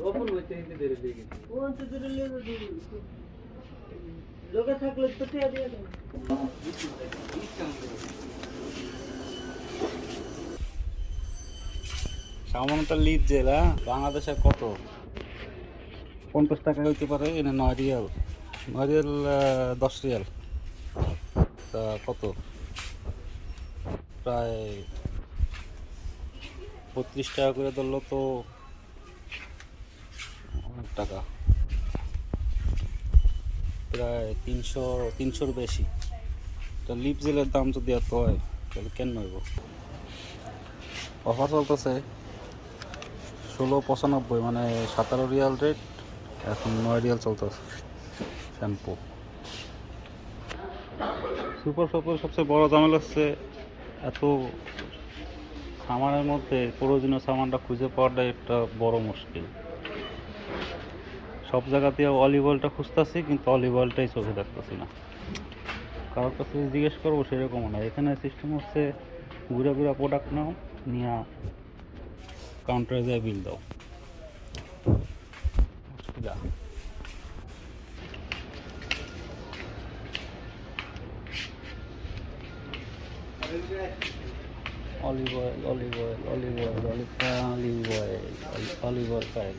ওপর হইতে হিন্দি ধরে দিয়ে গেছি ও তো ধরে লিয়ে লোকে থাকলে তো টিয়া দিয়ে দেন সামান্যটা লিজ জেলা বাংলাদেশে কত 50 টাকা হইতে পারে, এনে 9 রিয়াল, 9 রিয়াল 10 রিয়াল, তা কত প্রায় 32 টাকা করে ধরলো তো অনেক টাকা, প্রায় 300-300-র বেশি। তো লিপ জেলের দাম যদি এত হয় তাহলে কেন নইব। অফার চলতেছে 16.95, মানে 17 রিয়াল রেট, এখন 9 রিয়াল চলতেছে শ্যাম্পু। সুপার শপের সবচেয়ে বড় ঝামেলা হচ্ছে এত সামানের মধ্যে প্রয়োজনীয় সামানটা খুঁজে পাওয়াটা একটা বড় মুশকিল। সব জায়গাতে অলিভ অয়েলটা খুঁজতেছি, কিন্তু অলিভ অয়েলটাই চোখে দেখতেছি না। কারোর কাছে জিজ্ঞেস করবো সেরকমও না। এখানে সিস্টেম হচ্ছে ঘুরে ঘুরে প্রোডাক্ট নাও, নিয়ে কাউন্টারে যায় বিল দাও। Olive oil, olive oil, olive oil, olive oil, olive oil, olive oil,